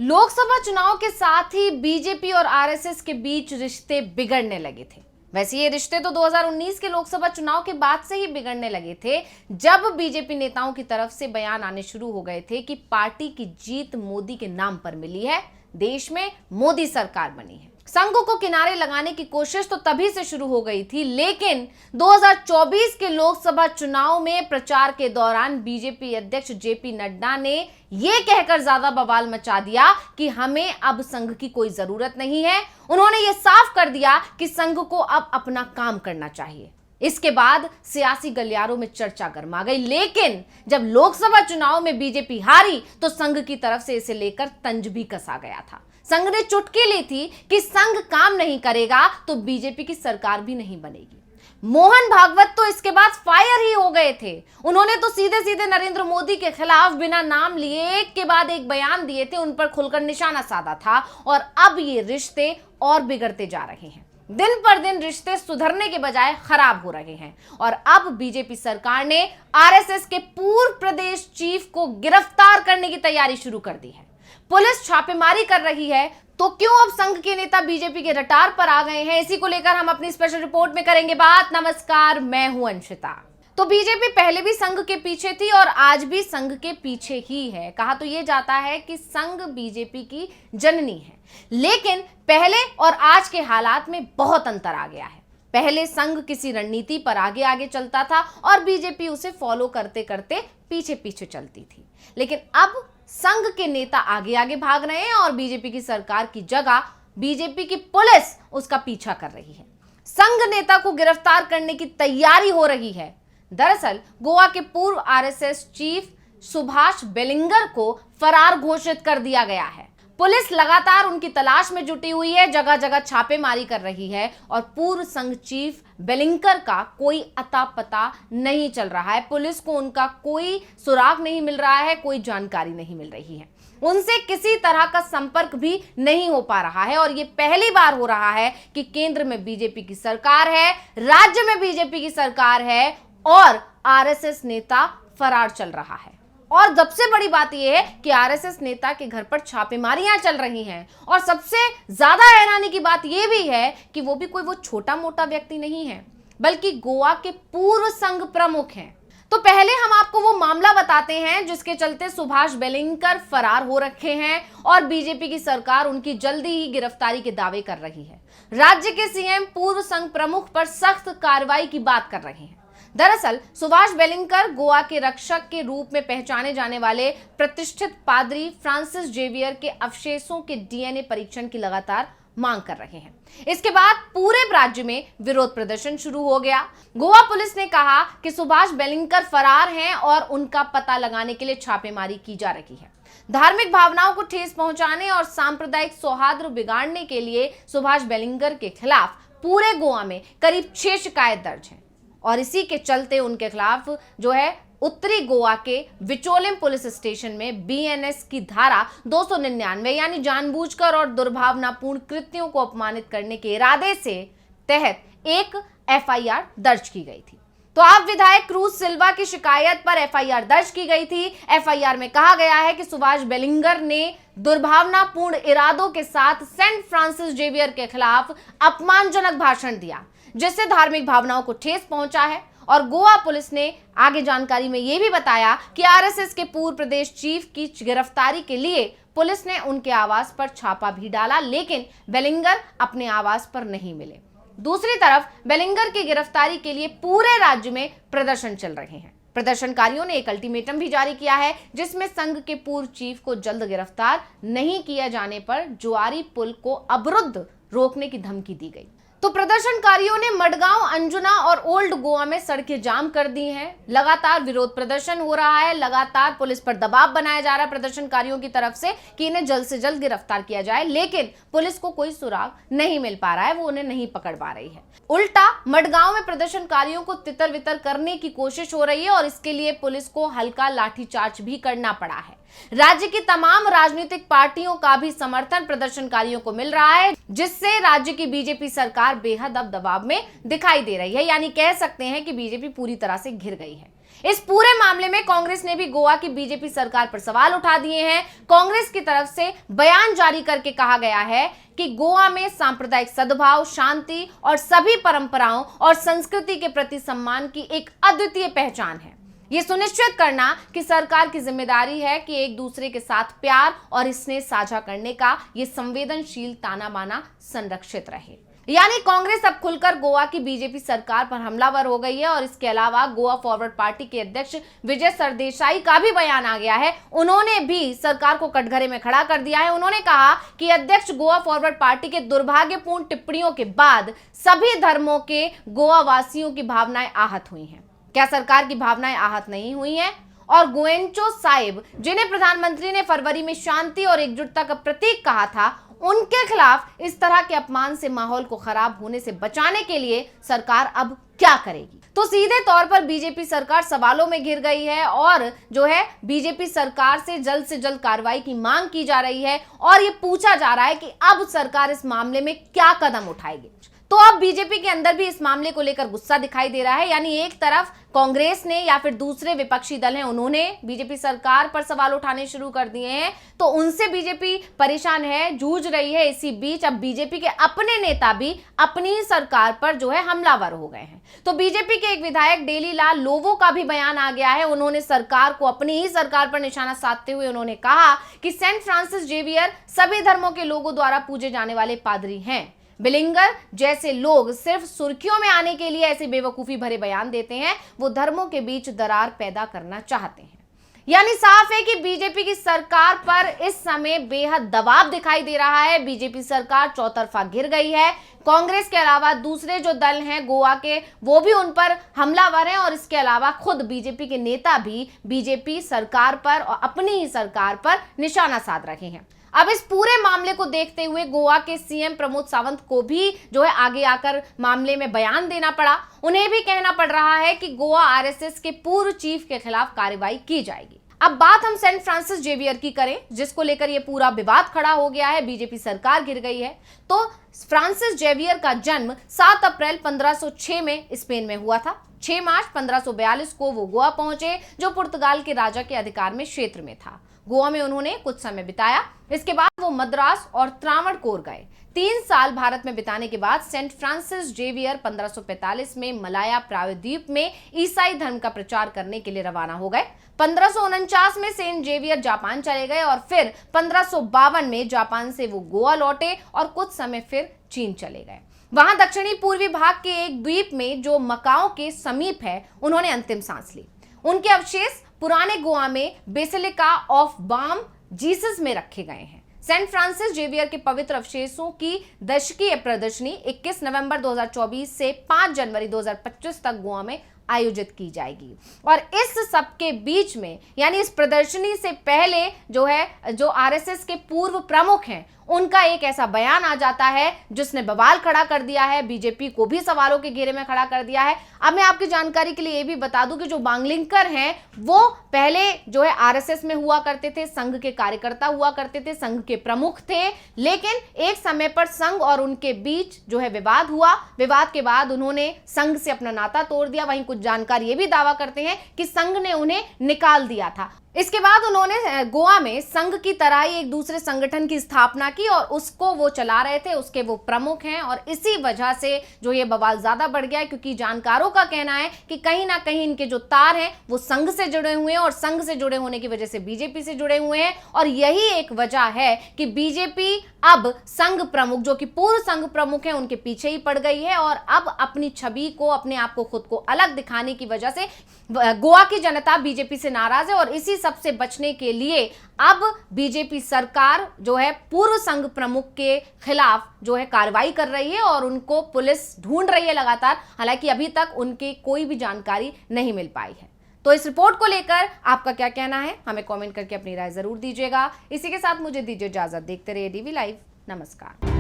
लोकसभा चुनाव के साथ ही बीजेपी और आरएसएस के बीच रिश्ते बिगड़ने लगे थे। वैसे ये रिश्ते तो 2019 के लोकसभा चुनाव के बाद से ही बिगड़ने लगे थे, जब बीजेपी नेताओं की तरफ से बयान आने शुरू हो गए थे कि पार्टी की जीत मोदी के नाम पर मिली है, देश में मोदी सरकार बनी है। संघ को किनारे लगाने की कोशिश तो तभी से शुरू हो गई थी, लेकिन 2024 के लोकसभा चुनाव में प्रचार के दौरान बीजेपी अध्यक्ष जेपी नड्डा ने यह कहकर ज्यादा बवाल मचा दिया कि हमें अब संघ की कोई जरूरत नहीं है। उन्होंने यह साफ कर दिया कि संघ को अब अपना काम करना चाहिए। इसके बाद सियासी गलियारों में चर्चा गर्मा गई, लेकिन जब लोकसभा चुनाव में बीजेपी हारी तो संघ की तरफ से इसे लेकर तंज भी कसा गया था। संघ ने चुटकी ली थी कि संघ काम नहीं करेगा तो बीजेपी की सरकार भी नहीं बनेगी। मोहन भागवत तो इसके बाद फायर ही हो गए थे। उन्होंने तो सीधे सीधे नरेंद्र मोदी के खिलाफ बिना नाम लिए एक के बाद एक बयान दिए थे, उन पर खुलकर निशाना साधा था और अब ये रिश्ते और बिगड़ते जा रहे हैं। दिन पर दिन रिश्ते सुधरने के बजाय खराब हो रहे हैं और अब बीजेपी सरकार ने आरएसएस के पूर्व प्रदेश चीफ को गिरफ्तार करने की तैयारी शुरू कर दी है। पुलिस छापेमारी कर रही है, तो क्यों अब संघ के नेता बीजेपी के रटार पर आ गए हैं? इसी को लेकर हम अपनी स्पेशल रिपोर्ट में करेंगे बात। नमस्कार, मैं हूं अंशिता। तो बीजेपी पहले भी संघ के पीछे थी और आज भी संघ के पीछे ही है। कहा तो यह जाता है कि संघ बीजेपी की जननी है, लेकिन पहले और आज के हालात में बहुत अंतर आ गया है। पहले संघ किसी रणनीति पर आगे आगे चलता था और बीजेपी उसे फॉलो करते करते पीछे पीछे चलती थी, लेकिन अब संघ के नेता आगे आगे भाग रहे हैं और बीजेपी की सरकार की जगह बीजेपी की पुलिस उसका पीछा कर रही है। संघ नेता को गिरफ्तार करने की तैयारी हो रही है। दरअसल गोवा के पूर्व आरएसएस चीफ सुभाष बेलिंगर को फरार घोषित कर दिया गया है। पुलिस लगातार उनकी तलाश में जुटी हुई है, जगह जगह छापेमारी कर रही है और पूर्व संघ चीफ बेलिंगर का कोई अता पता नहीं चल रहा है। पुलिस को उनका कोई सुराग नहीं मिल रहा है, कोई जानकारी नहीं मिल रही है, उनसे किसी तरह का संपर्क भी नहीं हो पा रहा है। और ये पहली बार हो रहा है कि केंद्र में बीजेपी की सरकार है, राज्य में बीजेपी की सरकार है और आरएसएस नेता फरार चल रहा है। और सबसे बड़ी बात यह है कि आरएसएस नेता के घर पर छापेमारियां चल रही हैं और सबसे ज्यादा हैरानी की बात यह भी है कि वो भी कोई वो छोटा मोटा व्यक्ति नहीं है, बल्कि गोवा के पूर्व संघ प्रमुख हैं। तो पहले हम आपको वो मामला बताते हैं जिसके चलते सुभाष बेलिंगर फरार हो रखे हैं और बीजेपी की सरकार उनकी जल्दी ही गिरफ्तारी के दावे कर रही है। राज्य के सीएम पूर्व संघ प्रमुख पर सख्त कार्रवाई की बात कर रहे हैं। दरअसल सुभाष बेलिंगर गोवा के रक्षक के रूप में पहचाने जाने वाले प्रतिष्ठित पादरी फ्रांसिस जेवियर के अवशेषों के डीएनए परीक्षण की लगातार मांग कर रहे हैं। इसके बाद पूरे राज्य में विरोध प्रदर्शन शुरू हो गया। गोवा पुलिस ने कहा कि सुभाष बेलिंगर फरार हैं और उनका पता लगाने के लिए छापेमारी की जा रही है। धार्मिक भावनाओं को ठेस पहुंचाने और सांप्रदायिक सौहार्द बिगाड़ने के लिए सुभाष बेलिंगर के खिलाफ पूरे गोवा में करीब 6 शिकायत दर्ज हैं और इसी के चलते उनके खिलाफ जो है उत्तरी गोवा के विचोलिम पुलिस स्टेशन में बीएनएस की धारा 299 यानी जानबूझकर और दुर्भावनापूर्ण कृत्यों को अपमानित करने के इरादे से तहत एक एफआईआर दर्ज की गई थी। तो आप विधायक क्रूज सिल्वा की शिकायत पर एफआईआर दर्ज की गई थी। एफआईआर में कहा गया है कि सुभाष बेलिंगर ने दुर्भावनापूर्ण इरादों के साथ सेंट फ्रांसिस जेवियर के खिलाफ अपमानजनक भाषण दिया, जिससे धार्मिक भावनाओं को ठेस पहुंचा है। और गोवा पुलिस ने आगे जानकारी में यह भी बताया कि आरएसएस के पूर्व प्रदेश चीफ की गिरफ्तारी के लिए पुलिस ने उनके आवास पर छापा भी डाला, लेकिन बेलिंगर अपने आवास पर नहीं मिले। दूसरी तरफ बेलिंगर की गिरफ्तारी के लिए पूरे राज्य में प्रदर्शन चल रहे हैं। प्रदर्शनकारियों ने एक अल्टीमेटम भी जारी किया है, जिसमें संघ के पूर्व चीफ को जल्द गिरफ्तार नहीं किया जाने पर जुआरी पुल को अवरुद्ध रोकने की धमकी दी गई। तो प्रदर्शनकारियों ने मडगांव, अंजुना और ओल्ड गोवा में सड़कें जाम कर दी हैं। लगातार विरोध प्रदर्शन हो रहा है, लगातार पुलिस पर दबाव बनाया जा रहा है प्रदर्शनकारियों की तरफ से कि इन्हें जल्द से जल्द गिरफ्तार किया जाए, लेकिन पुलिस को कोई सुराग नहीं मिल पा रहा है, वो उन्हें नहीं पकड़ पा रही है। उल्टा मडगांव में प्रदर्शनकारियों को तितर वितर करने की कोशिश हो रही है और इसके लिए पुलिस को हल्का लाठीचार्ज भी करना पड़ा है। राज्य की तमाम राजनीतिक पार्टियों का भी समर्थन प्रदर्शनकारियों को मिल रहा है, जिससे राज्य की बीजेपी सरकार बेहद अब दबाव में दिखाई दे रही है। यानी कह सकते हैं कि बीजेपी पूरी तरह से घिर गई है। इस पूरे मामले में कांग्रेस ने भी गोवा की बीजेपी सरकार पर सवाल उठा दिए हैं। कांग्रेस की तरफ से बयान जारी करके कहा गया है कि गोवा में सांप्रदायिक सद्भाव, शांति और सभी परंपराओं और संस्कृति के प्रति सम्मान की एक अद्वितीय पहचान है। ये सुनिश्चित करना कि सरकार की जिम्मेदारी है कि एक दूसरे के साथ प्यार और स्नेह साझा करने का ये संवेदनशील ताना बाना संरक्षित रहे। यानी कांग्रेस अब खुलकर गोवा की बीजेपी सरकार पर हमलावर हो गई है। और इसके अलावा गोवा फॉरवर्ड पार्टी के अध्यक्ष विजय सरदेसाई का भी बयान आ गया है। उन्होंने भी सरकार को कटघरे में खड़ा कर दिया है। उन्होंने कहा कि अध्यक्ष गोवा फॉरवर्ड पार्टी के दुर्भाग्यपूर्ण टिप्पणियों के बाद सभी धर्मों के गोवा वासियों की भावनाएं आहत हुई हैं। क्या सरकार की भावनाएं आहत नहीं हुई हैं? और गोएंचो साहिब, जिन्हें प्रधानमंत्री ने फरवरी में शांति और एकजुटता का प्रतीक कहा था, उनके खिलाफ इस तरह के अपमान से माहौल को खराब होने से बचाने के लिए सरकार अब क्या करेगी? तो सीधे तौर पर बीजेपी सरकार सवालों में घिर गई है और जो है बीजेपी सरकार से जल्द कार्रवाई की मांग की जा रही है। और ये पूछा जा रहा है कि अब सरकार इस मामले में क्या कदम उठाएगी। तो अब बीजेपी के अंदर भी इस मामले को लेकर गुस्सा दिखाई दे रहा है। यानी एक तरफ कांग्रेस ने या फिर दूसरे विपक्षी दल हैं, उन्होंने बीजेपी सरकार पर सवाल उठाने शुरू कर दिए हैं, तो उनसे बीजेपी परेशान है, जूझ रही है। इसी बीच अब बीजेपी के अपने नेता भी अपनी सरकार पर जो है हमलावर हो गए हैं। तो बीजेपी के एक विधायक डेली लाल लोवो का भी बयान आ गया है। उन्होंने सरकार को, अपनी ही सरकार पर निशाना साधते हुए उन्होंने कहा कि सेंट फ्रांसिस जेवियर सभी धर्मों के लोगों द्वारा पूजे जाने वाले पादरी हैं। बिलिंगर जैसे लोग सिर्फ सुर्खियों में आने के लिए ऐसे बेवकूफी भरे बयान देते हैं। वो धर्मों के बीच दरार पैदा करना चाहते हैं। यानी साफ है कि बीजेपी की सरकार पर इस समय बेहद दबाव दिखाई दे रहा है। बीजेपी सरकार चौतरफा घिर गई है। कांग्रेस के अलावा दूसरे जो दल हैं गोवा के, वो भी उन पर हमलावर हैं। और इसके अलावा खुद बीजेपी के नेता भी बीजेपी सरकार पर और अपनी ही सरकार पर निशाना साध रहे हैं। अब इस पूरे मामले को देखते हुए गोवा के सीएम प्रमोद सावंत को भी जो है आगे आकर मामले में बयान देना पड़ा। उन्हें भी कहना पड़ रहा है कि गोवा आरएसएस के पूर्व चीफ के खिलाफ कार्रवाई की जाएगी। अब बात हम सेंट फ्रांसिस जेवियर की करें, जिसको लेकर यह पूरा विवाद खड़ा हो गया है, बीजेपी सरकार गिर गई है। तो फ्रांसिस जेवियर का जन्म 7 अप्रैल 1506 में स्पेन में हुआ था। 6 मार्च 1542 को वो गोवा पहुंचे, जो पुर्तगाल के राजा के अधिकार में क्षेत्र में था। गोवा में उन्होंने कुछ समय बिताया। इसके बाद वो मद्रास और त्रावणकोर गए। 3 साल भारत में बिताने के बाद सेंट फ्रांसिस जेवियर 1545 में मलाया प्रायद्वीप में ईसाई धर्म का प्रचार करने के लिए रवाना हो गए। 1549 में सेंट जेवियर जापान चले गए और फिर 1552 में जापान से वो गोवा लौटे और कुछ समय फिर चीन चले गए। वहां दक्षिणी पूर्वी भाग के एक द्वीप में जो मकाओ के समीप है, उन्होंने अंतिम सांस ली। उनके अवशेष पुराने गोवा में बेसिलिका ऑफ बॉम जीसस में रखे गए हैं। सेंट फ्रांसिस जेवियर के पवित्र अवशेषों की दशकीय प्रदर्शनी 21 नवंबर 2024 से 5 जनवरी 2025 तक गोवा में आयोजित की जाएगी। और इस सब के बीच में, यानी इस प्रदर्शनी से पहले जो आरएसएस के पूर्व प्रमुख हैं, उनका एक ऐसा बयान आ जाता है जिसने बवाल खड़ा कर दिया है, बीजेपी को भी सवालों के घेरे में खड़ा कर दिया है। अब मैं आपकी जानकारी के लिए ये भी बता दूं कि जो बांगलिंकर हैं वो पहले जो है आरएसएस में हुआ करते थे, संघ के कार्यकर्ता हुआ करते थे, संघ के प्रमुख थे। लेकिन एक समय पर संघ और उनके बीच जो है विवाद हुआ। विवाद के बाद उन्होंने संघ से अपना नाता तोड़ दिया। वहीं कुछ जानकार ये भी दावा करते हैं कि संघ ने उन्हें निकाल दिया था। इसके बाद उन्होंने गोवा में संघ की तरह ही एक दूसरे संगठन की स्थापना की और उसको वो चला रहे थे, उसके वो प्रमुख हैं। और इसी वजह से जो ये बवाल ज्यादा बढ़ गया है, क्योंकि जानकारों का कहना है कि कहीं ना कहीं इनके जो तार हैं वो संघ से जुड़े हुए हैं और संघ से जुड़े होने की वजह से बीजेपी से जुड़े हुए हैं। और यही एक वजह है कि बीजेपी अब संघ प्रमुख, जो कि पूर्व संघ प्रमुख हैं, उनके पीछे ही पड़ गई है। और अब अपनी छवि को, अपने आप को, खुद को अलग दिखाने की वजह से गोवा की जनता बीजेपी से नाराज है। और इसी सबसे बचने के लिए अब बीजेपी सरकार जो है पूर्व संघ प्रमुख के खिलाफ जो है कार्रवाई कर रही है और उनको पुलिस ढूंढ रही है लगातार। हालांकि अभी तक उनकी कोई भी जानकारी नहीं मिल पाई है। तो इस रिपोर्ट को लेकर आपका क्या कहना है, हमें कमेंट करके अपनी राय जरूर दीजिएगा। इसी के साथ मुझे दीजिए इजाजत। देखते रहिए डीवी लाइव। नमस्कार।